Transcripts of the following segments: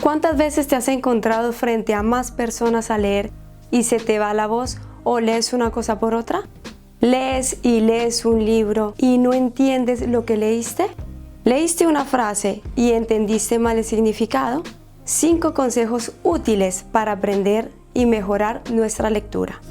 ¿Cuántas veces te has encontrado frente a más personas a leer y se te va la voz o lees una cosa por otra? ¿Lees y lees un libro y no entiendes lo que leíste? ¿Leíste una frase y entendiste mal el significado? 5 consejos útiles para aprender y mejorar nuestra lectura.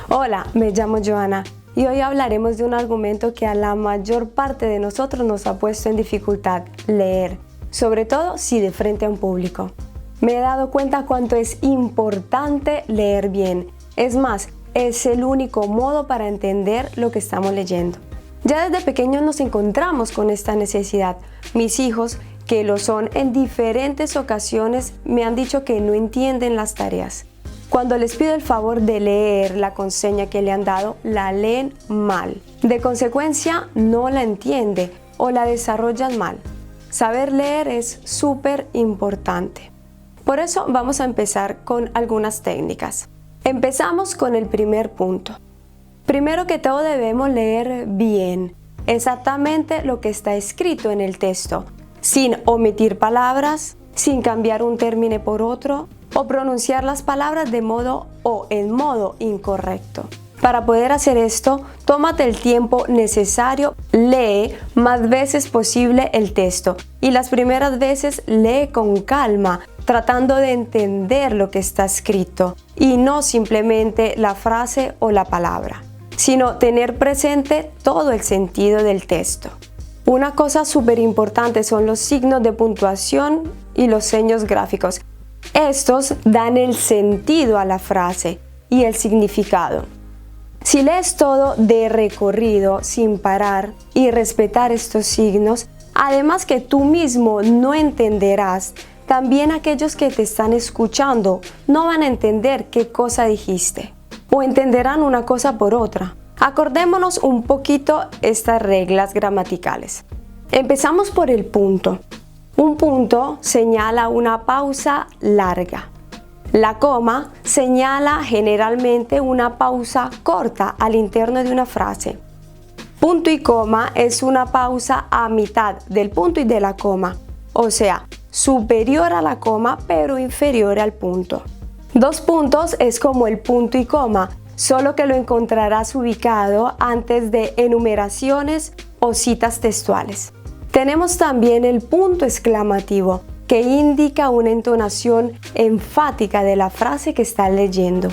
Hola, me llamo Joana y hoy hablaremos de un argumento que a la mayor parte de nosotros nos ha puesto en dificultad: leer, sobre todo si de frente a un público. Me he dado cuenta cuánto es importante leer bien. Es más, es el único modo para entender lo que estamos leyendo. Ya desde pequeños nos encontramos con esta necesidad. Mis hijos, que lo son en diferentes ocasiones, me han dicho que no entienden las tareas. Cuando les pido el favor de leer la consigna que le han dado, la leen mal. De consecuencia, no la entiende o la desarrollan mal. Saber leer es súper importante. Por eso vamos a empezar con algunas técnicas. Empezamos con el primer punto. Primero que todo debemos leer bien, exactamente lo que está escrito en el texto, sin omitir palabras, sin cambiar un término por otro, o pronunciar las palabras de modo o en modo incorrecto. Para poder hacer esto, tómate el tiempo necesario, lee más veces posible el texto y las primeras veces lee con calma, tratando de entender lo que está escrito y no simplemente la frase o la palabra, sino tener presente todo el sentido del texto. Una cosa súper importante son los signos de puntuación y los señas gráficos. Estos dan el sentido a la frase y el significado. Si lees todo de recorrido sin parar y respetar estos signos, además que tú mismo no entenderás, también aquellos que te están escuchando no van a entender qué cosa dijiste o entenderán una cosa por otra. Acordémonos un poquito estas reglas gramaticales. Empezamos por el punto. Un punto señala una pausa larga. La coma señala generalmente una pausa corta al interno de una frase. Punto y coma es una pausa a mitad del punto y de la coma, o sea, superior a la coma pero inferior al punto. 2 puntos es como el punto y coma, solo que lo encontrarás ubicado antes de enumeraciones o citas textuales. Tenemos también el punto exclamativo, que indica una entonación enfática de la frase que estás leyendo.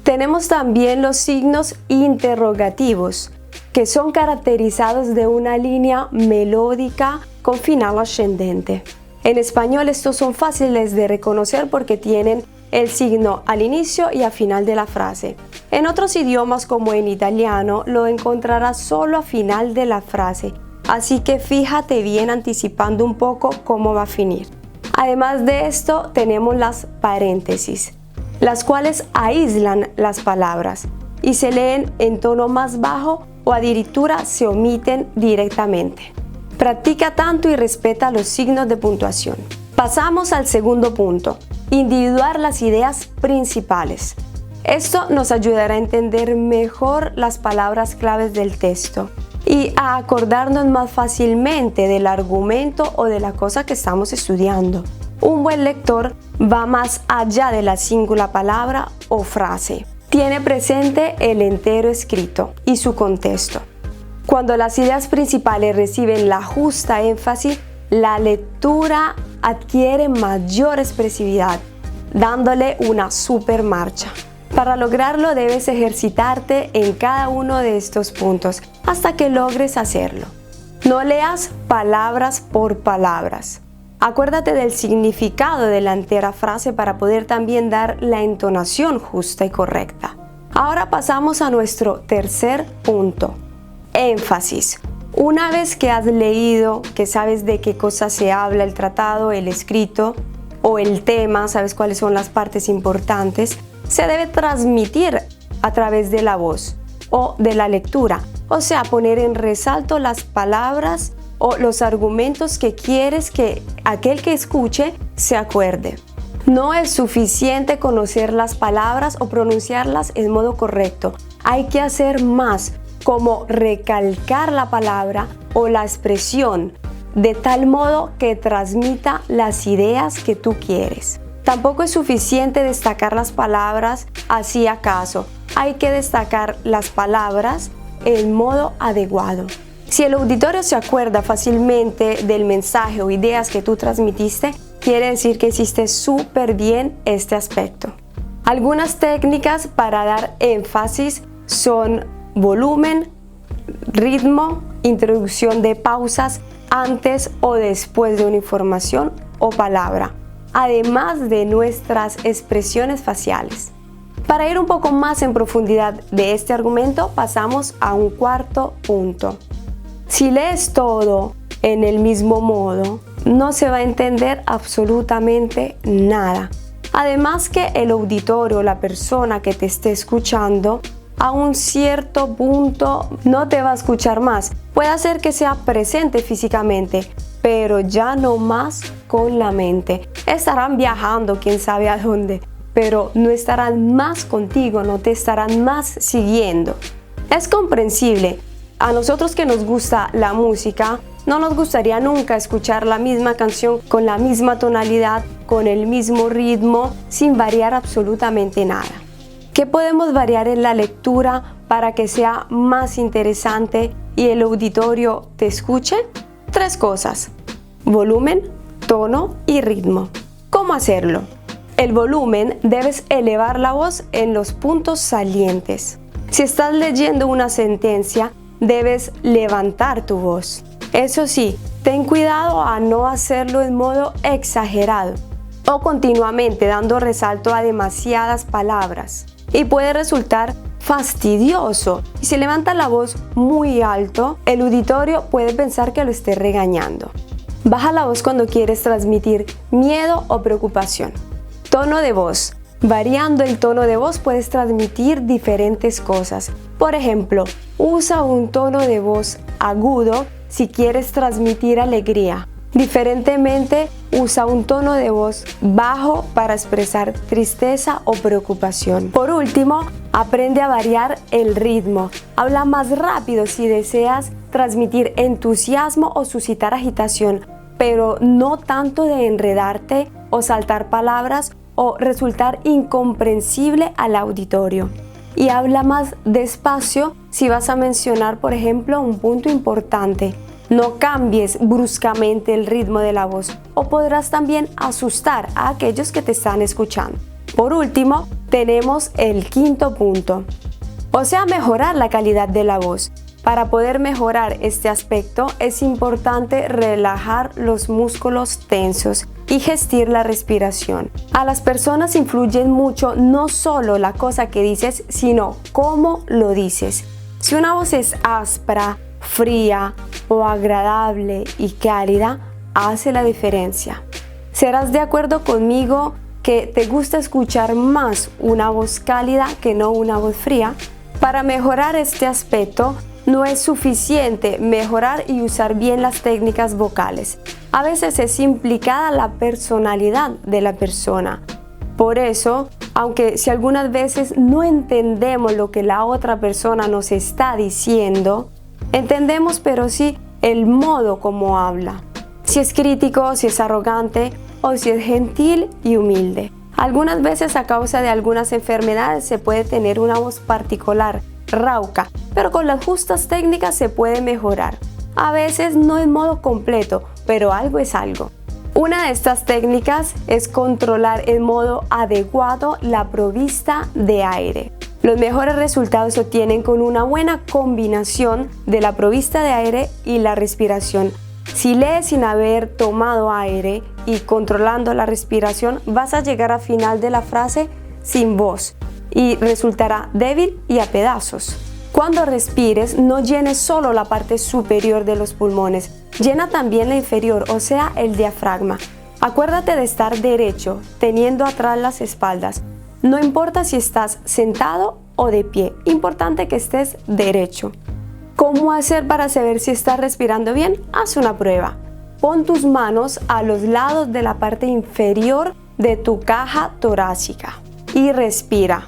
Tenemos también los signos interrogativos, que son caracterizados de una línea melódica con final ascendente. En español estos son fáciles de reconocer porque tienen el signo al inicio y al final de la frase. En otros idiomas como en italiano lo encontrarás solo al final de la frase, así que fíjate bien anticipando un poco cómo va a finir. Además de esto tenemos las paréntesis, las cuales aíslan las palabras y se leen en tono más bajo o a diritura se omiten directamente. Practica tanto y respeta los signos de puntuación. Pasamos al segundo punto, individuar las ideas principales. Esto nos ayudará a entender mejor las palabras claves del texto y a acordarnos más fácilmente del argumento o de la cosa que estamos estudiando. Un buen lector va más allá de la singular palabra o frase. Tiene presente el entero escrito y su contexto. Cuando las ideas principales reciben la justa énfasis, la lectura adquiere mayor expresividad, dándole una super marcha. Para lograrlo debes ejercitarte en cada uno de estos puntos hasta que logres hacerlo. No leas palabras por palabras. Acuérdate del significado de la entera frase para poder también dar la entonación justa y correcta. Ahora pasamos a nuestro tercer punto, énfasis. Una vez que has leído, que sabes de qué cosa se habla el tratado, el escrito o el tema, sabes cuáles son las partes importantes, se debe transmitir a través de la voz o de la lectura, o sea, poner en resalto las palabras o los argumentos que quieres que aquel que escuche se acuerde. No es suficiente conocer las palabras o pronunciarlas en modo correcto, hay que hacer más. como recalcar la palabra o la expresión de tal modo que transmita las ideas que tú quieres. Tampoco es suficiente destacar las palabras así acaso. Hay que destacar las palabras en modo adecuado. Si el auditorio se acuerda fácilmente del mensaje o ideas que tú transmitiste, quiere decir que hiciste súper bien este aspecto. Algunas técnicas para dar énfasis son volumen, ritmo, introducción de pausas antes o después de una información o palabra, además de nuestras expresiones faciales. Para ir un poco más en profundidad de este argumento, pasamos a un cuarto punto. Si lees todo en el mismo modo, no se va a entender absolutamente nada. Además que el auditorio, la persona que te esté escuchando, a un cierto punto no te va a escuchar más. Puede ser que sea presente físicamente, pero ya no más con la mente. Estarán viajando, quién sabe a dónde, pero no estarán más contigo, no te estarán más siguiendo. Es comprensible. A nosotros que nos gusta la música, no nos gustaría nunca escuchar la misma canción con la misma tonalidad, con el mismo ritmo, sin variar absolutamente nada. ¿Qué podemos variar en la lectura para que sea más interesante y el auditorio te escuche? 3 cosas: volumen, tono y ritmo. ¿Cómo hacerlo? El volumen, debes elevar la voz en los puntos salientes. Si estás leyendo una sentencia, debes levantar tu voz. Eso sí, ten cuidado a no hacerlo en modo exagerado o continuamente dando resalto a demasiadas palabras. Y puede resultar fastidioso. Y si levanta la voz muy alto, el auditorio puede pensar que lo esté regañando. Baja la voz cuando quieres transmitir miedo o preocupación. Tono de voz. Variando el tono de voz puedes transmitir diferentes cosas. Por ejemplo, usa un tono de voz agudo si quieres transmitir alegría. Diferentemente, usa un tono de voz bajo para expresar tristeza o preocupación. Por último, aprende a variar el ritmo. Habla más rápido si deseas transmitir entusiasmo o suscitar agitación, pero no tanto de enredarte o saltar palabras o resultar incomprensible al auditorio. Y habla más despacio si vas a mencionar, por ejemplo, un punto importante. No cambies bruscamente el ritmo de la voz o podrás también asustar a aquellos que te están escuchando. Por último, tenemos el quinto punto, o sea, mejorar la calidad de la voz. Para poder mejorar este aspecto es importante relajar los músculos tensos y gestir la respiración. A las personas influyen mucho no solo la cosa que dices, sino cómo lo dices. Si una voz es áspera, fría o agradable y cálida, hace la diferencia. ¿Serás de acuerdo conmigo que te gusta escuchar más una voz cálida que no una voz fría? Para mejorar este aspecto, no es suficiente mejorar y usar bien las técnicas vocales. A veces es implicada la personalidad de la persona. Por eso, aunque si algunas veces no entendemos lo que la otra persona nos está diciendo, entendemos pero sí el modo como habla. Si es crítico, si es arrogante o si es gentil y humilde. Algunas veces a causa de algunas enfermedades se puede tener una voz particular, rauca, pero con las justas técnicas se puede mejorar. A veces no en modo completo, pero algo es algo. Una de estas técnicas es controlar en modo adecuado la provista de aire. Los mejores resultados se obtienen con una buena combinación de la provista de aire y la respiración. Si lees sin haber tomado aire y controlando la respiración, vas a llegar al final de la frase sin voz y resultará débil y a pedazos. Cuando respires, no llenes solo la parte superior de los pulmones, llena también la inferior, o sea, el diafragma. Acuérdate de estar derecho, teniendo atrás las espaldas. No importa si estás sentado o de pie, importante que estés derecho. ¿Cómo hacer para saber si estás respirando bien? Haz una prueba. Pon tus manos a los lados de la parte inferior de tu caja torácica y respira.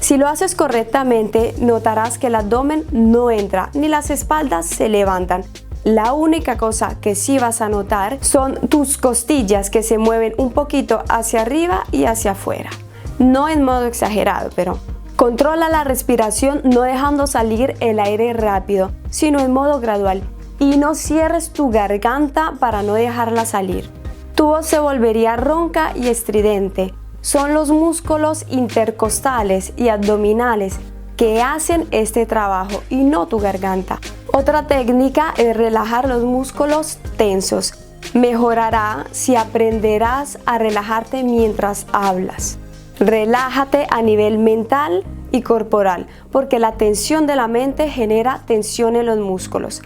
Si Si lo haces correctamente, notarás que el abdomen no entra ni las espaldas se levantan. La única cosa que sí vas a notar son tus costillas que se mueven un poquito hacia arriba y hacia afuera. No en modo exagerado, pero controla la respiración no dejando salir el aire rápido, sino en modo gradual. Y no cierres tu garganta para no dejarla salir. Tu voz se volvería ronca y estridente. Son los músculos intercostales y abdominales que hacen este trabajo y no tu garganta. Otra técnica es relajar los músculos tensos. Mejorará si aprenderás a relajarte mientras hablas. Relájate a nivel mental y corporal, porque la tensión de la mente genera tensión en los músculos.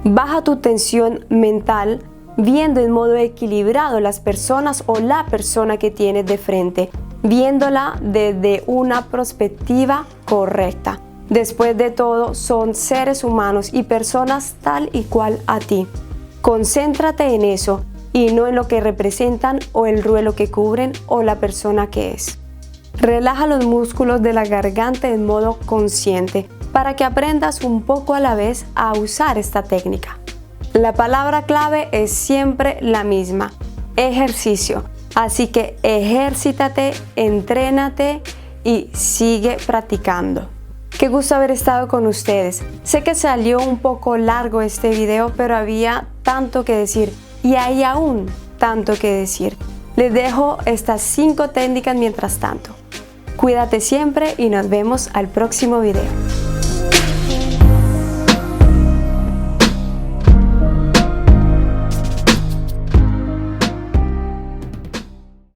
Baja tu tensión mental viendo en modo equilibrado las personas o la persona que tienes de frente, viéndola desde una perspectiva correcta. Después de todo, son seres humanos y personas tal y cual a ti. Concéntrate en eso y no en lo que representan o el ruelo que cubren o la persona que es. Relaja los músculos de la garganta en modo consciente para que aprendas un poco a la vez a usar esta técnica. La palabra clave es siempre la misma: ejercicio. Así que ejércitate, entrénate y sigue practicando. Qué gusto haber estado con ustedes. Sé que salió un poco largo este video, pero había tanto que decir y hay aún tanto que decir. Les dejo estas 5 técnicas mientras tanto. Cuídate siempre y nos vemos al próximo video.